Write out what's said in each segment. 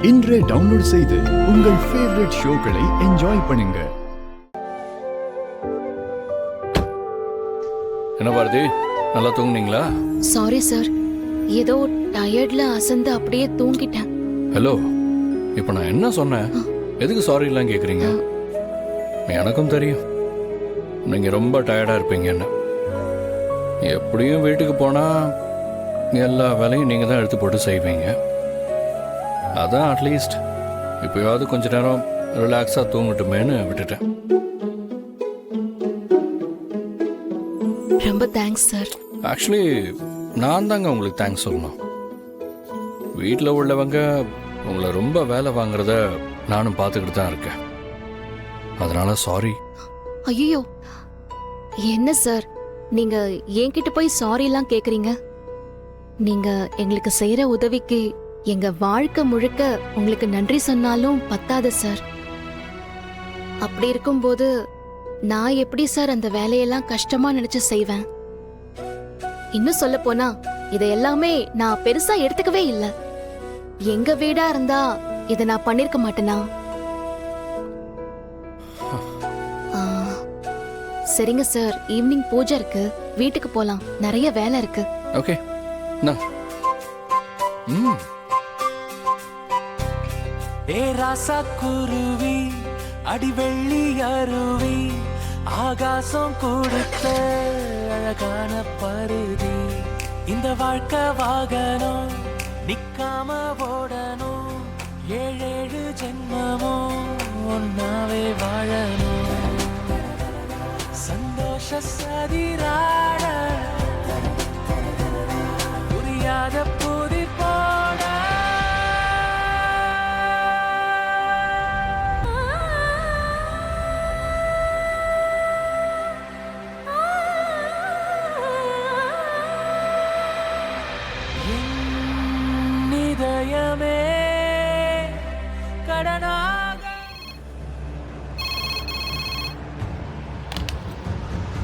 இன்றே டவுன்லோட் செய்து உங்கள் ஃபேவரட் ஷோக்களை என்ஜாய் பண்ணுங்க. என்ன பாரதி, நல்லா தூங்குனீங்களா? சாரி சார், ஏதோ டயர்ட்ல அசந்து அப்படியே தூங்கிட்டேன். ஹலோ, இப்போ நான் என்ன சொன்னேன்? எதுக்கு சாரி எல்லாம் கேட்குறீங்க? எனக்கும் தெரியும் நீங்க ரொம்ப டயர்டா இருப்பீங்கன்னு. எப்படியும் வீட்டுக்கு போனா எல்லா வேலையும் நீங்க தான் எடுத்து போட்டு செய்வீங்க. அதான் அட்லீஸ்ட் இப்போயாவது கொஞ்ச நேரம் ரிலாக்ஸாக தூங்கட்டுமேன்னு விட்டுட்டேன். ரொம்ப தேங்க்ஸ் சார். ஆக்சுவலி நான் தாங்க உங்களுக்கு தேங்க்ஸ் சொல்லணும். வீட்டில் உள்ளவங்க உங்களை ரொம்ப வேலை வாங்குறத நானும் பார்த்துக்கிட்டு தான் இருக்கேன். அதனால சாரி. ஐயோ, என்ன சார் நீங்க என்கிட்ட போய் சாரி எல்லாம் கேக்குறீங்க? நீங்க எங்களுக்கு செய்யற உதவிக்கு எங்க வாழ்க்கை முழுக்க உங்களுக்கு நன்றி சொன்னாலும் பத்தாது சார். அப்படி இருக்கும்போது நான் எப்படி சார் அந்த வேலையெல்லாம் கஷ்டமா நினைச்சு செய்வேன்? இன்னும் சொல்ல போனா இதை எல்லாமே நான் பெருசா எடுத்துக்கவே இல்லை. எங்க வீடா இருந்தா இதை நான் பண்ணிருக்க மாட்டேனா? சரிங்க சார், ஈவினிங் பூஜை இருக்கு, வீட்டுக்கு போலாம். நிறைய வேலை இருக்கு. ஓகே. ஏ ராசா குருவி, அடிவெள்ளி அருவி, ஆகாசம் கொடுத்த அழகான பருதி, இந்த வாழ்க்கை வாகனம் நிக்காம ஓடணும், ஏழேழு ஜென்மமோ ஒன்னாவே வாழணும், சந்தோஷ சதிராட புரியாத புதி போட. நிதயமே கடனாக.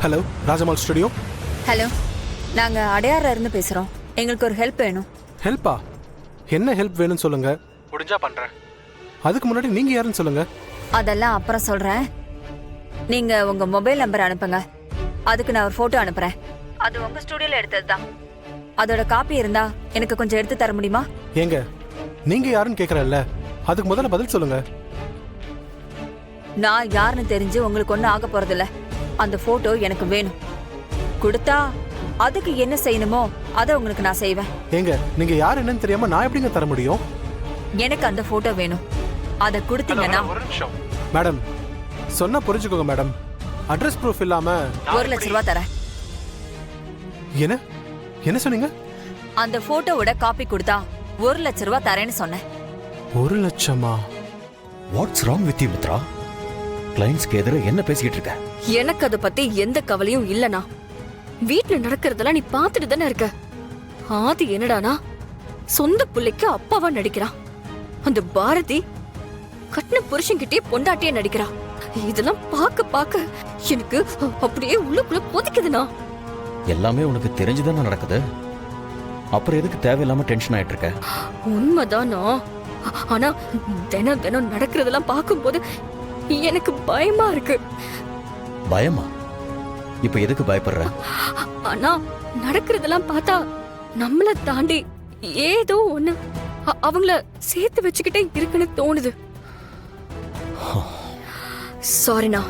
Hello, ராஜமால் studio. ஹலோ, நாங்க அடையாறுல இருந்து பேசுறோம். எங்களுக்கு ஒரு ஹெல்ப் வேணும். ஹெல்ப்பா? என்ன ஹெல்ப் வேணும்னு சொல்லுங்க, முடிஞ்சா பண்றேன். அதுக்கு முன்னாடி நீங்க யாருன்னு சொல்லுங்க. அதெல்லாம் அப்புறம் சொல்றேன். நீங்க உங்க மொபைல் நம்பர் அனுப்புங்க. அதுக்கு நான் ஒரு போட்டோ அனுப்புறேன். அது உங்க ஸ்டுடியோல எடுத்ததுதான். அதோட காப்பி இருந்தா எனக்கு கொஞ்சம் எடுத்து தர முடியுமா? ஏங்க, நீங்க யாருன்னு கேக்குறல்ல, அதுக்கு முதல்ல பதில் சொல்லுங்க. நான் யாருன்னு தெரிஞ்சு உங்களுக்கு ஒன்னும் ஆக போறதில்ல. அந்த போட்டோ எனக்கு வேணும். கொடுத்தா அதுக்கு என்ன செய்யணுமோ அதை உங்களுக்கு நான் செய்வேன். ஏங்க, நீங்க யார் என்னன்னு தெரியாம நான் எப்படிங்க தர முடியும்? எனக்கு அந்த போட்டோ வேணும். அதை கொடுத்தீங்கன்னா. மேடம், சொன்னா புரிஞ்சுக்கோங்க மேடம். அட்ரஸ் ப்ரூஃப் இல்லாம 1 லட்சம் ரூபாய் தரேன். என்ன என்ன சொன்னீங்க? அந்த போட்டோவோட காப்பி கொடுத்தா 1 லட்சம் ரூபாய் தரேன்னு சொன்னேன். 1 லட்சமா? What's wrong with you Mitra? கிளைண்ட்ஸ்க்கு எதிர என்ன பேசிக்கிட்டு இருக்க? எனக்கு அதை பத்தி எந்த கவலையும் இல்லனா. வீட்டுல நடக்கிறதெல்லாம் நீ பாத்துட்டு தானே இருக்க. ஆதி என்னடானா சொந்த பிள்ளைக்கு அப்பாவா நடிக்கிறான். அந்த பாரதி கட்டின புருஷன்கிட்டே பொண்டாட்டியே நடிக்கிறா. இதெல்லாம் பார்க்க பார்க்க எனக்கு அப்படியே உள்ளுக்குள்ள பொதிக்குதுண்ணா. எல்லாமே உனக்கு தெரிஞ்சுதானே நடக்குது. அப்புறம் எதுக்கு தேவையில்லாம டென்ஷன் ஆயிட்டு இருக்க? உண்மைதானா? ஆனா தினம் தினம் நடக்கிறதெல்லாம் பார்க்கும்போது எனக்கு பயமா இருக்கு. பயமா? இப்ப எதுக்கு பயப்படுற? ஆனா நடக்கிறதெல்லாம் பார்த்தா நம்மள தாண்டி ஏதோ ஒண்ணு அவங்கள சேர்த்து வச்சுக்கிட்டே இருக்குன்னு தோணுது. சாரிண்ணா,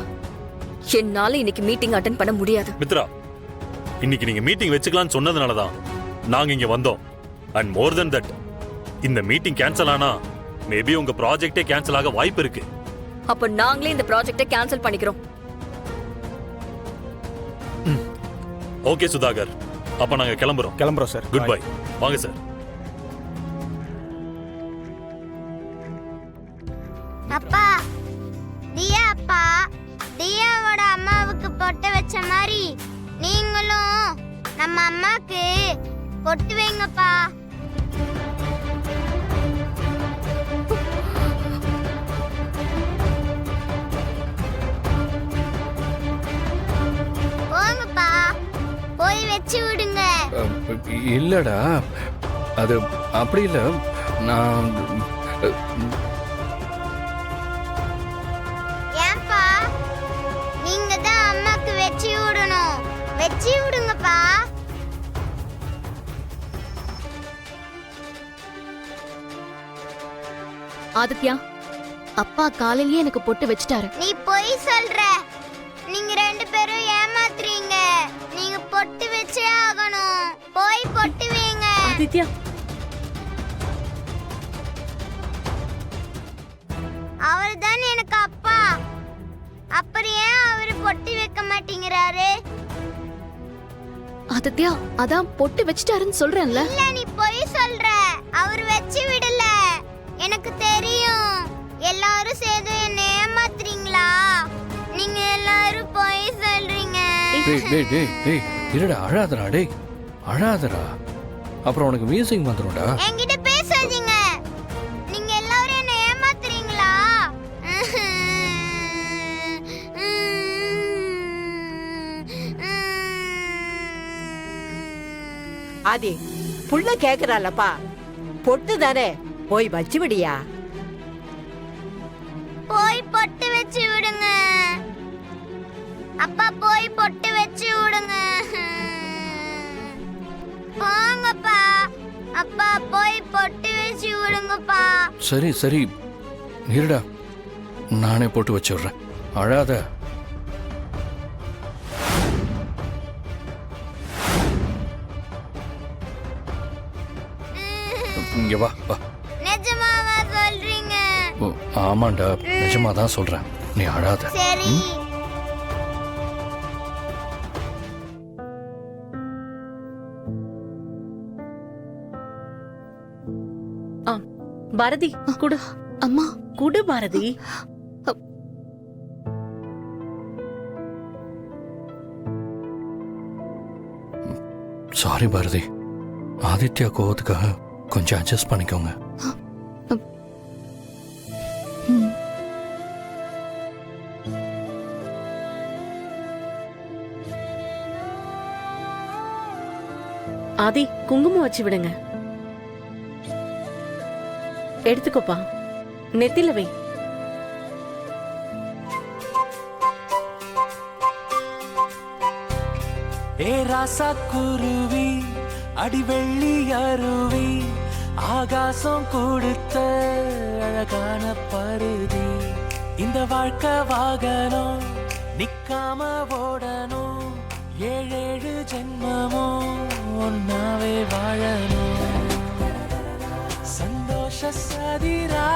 என்னால இன்னைக்கு மீட்டிங் அட்டெண்ட் பண்ண முடியாது. மித்ரா, இன்னைக்கு நீங்க மீட்டிங் வச்சுக்கலாம்னு சொன்னதுனால தான் நாங்க இங்க வந்தோம். அண்ட் மோர் தென் தட், இந்த மீட்டிங் கேன்சல் ஆனா மேபி உங்க ப்ராஜெக்டே கேன்சல் ஆக வாய்ப்பு இருக்கு. அப்ப நாங்களே இந்த ப்ராஜெக்டை கேன்சல் பண்ணிக்கிறோம். ஓகே சுதாகர், அப்ப நாங்க கிளம்புறோம் சார். Good bye. வாங்க சார். அப்பா, தியா அப்பா, தியாவோட அம்மாவுக்கு பொட்டு வச்ச மாதிரி நீங்களும் நம்ம அம்மாக்கு பொட்டு வைங்கப்பா. போங்கப்பா, போய் வச்சு விடுங்க. இல்லடா, அது அப்படி இல்லை. நான் ஏன்பா நீங்க தான் அம்மாக்கு வச்சு விடணும், வச்சு விடுங்கப்பா. ஆதித்யா, அப்பா காலையிலேயே எனக்கு பொட்டு வச்சுட்டாரு. நீ பொய் சொல்ற. நீங்க ரெண்டு பேரும் ஏமாத்துறீங்க. நீங்க பொட்டு வச்சே ஆகணும். போய் பொட்டு வைங்க. ஆதித்யா, அவர் தான் எனக்கு அப்பா. அப்புறம் ஏன் அவரு பொட்டு வைக்க மாட்டேங்கிறாரு? ஆதித்யா, அதான் பொட்டு வச்சுட்டாருன்னு சொல்றேன்ல. இல்ல, நீ பொய் சொல்ற. அவர் வச்சு விடல. எனக்கு தெரியும். எல்லாரும் சேர்ந்து என்ன ஏமாத்துறீங்களா? நீங்க எல்லாரும் பொய் சொல்றீங்க. டேய் டேய் டேய் டேய் இருடா, அழாதடா டேய், அழாதடா. அப்புறம் உனக்கு வீசிங் வந்துடும்டா. என்கிட்ட பேசாதீங்க. நீங்க எல்லாரும் என்ன ஏமாத்துறீங்களா? ஆதி புள்ள கேக்குறாளப்பா, பொட்டு தானே, போய் வச்சு விடியா. போய் பொட்டு வச்சு விடுங்க. அப்பா போய் பொட்டு வச்சு விடுங்க. போங்கப்பா. அப்பா போய் பொட்டு வச்சு விடுங்கப்பா. சரி சரி இருடா, நானே போட்டு வச்சு விடுறேன், அழாத. இங்க வா வா. நிஜமாவா சொல்றீங்க? ஓ, ஆமாண்டா, நிஜமா தான் சொல்றேன், நீ அழாத. சரி. பாரதி குடு, அம்மா, குடு பாரதி. சாரி பாரதி, ஆதித்யா கோவத்துக்காக கொஞ்சம் அட்ஜஸ்ட் பண்ணிக்கோங்க. ம். ஆதி குங்குமம் வச்சு விடுங்க. எடுத்துக்கோப்பா, நெத்தில வை. ஏ ராசா குருவி, அடிவெள்ளி அருவி, ஆகாசம் கொடுத்த அழகான பருதி. இந்த வாழ்க்கை வாகனம் நிக்காம ஓடணும். 7 ஜென்மமும் ஒன்னாவே வாழணும். சந்தோஷ சதிரா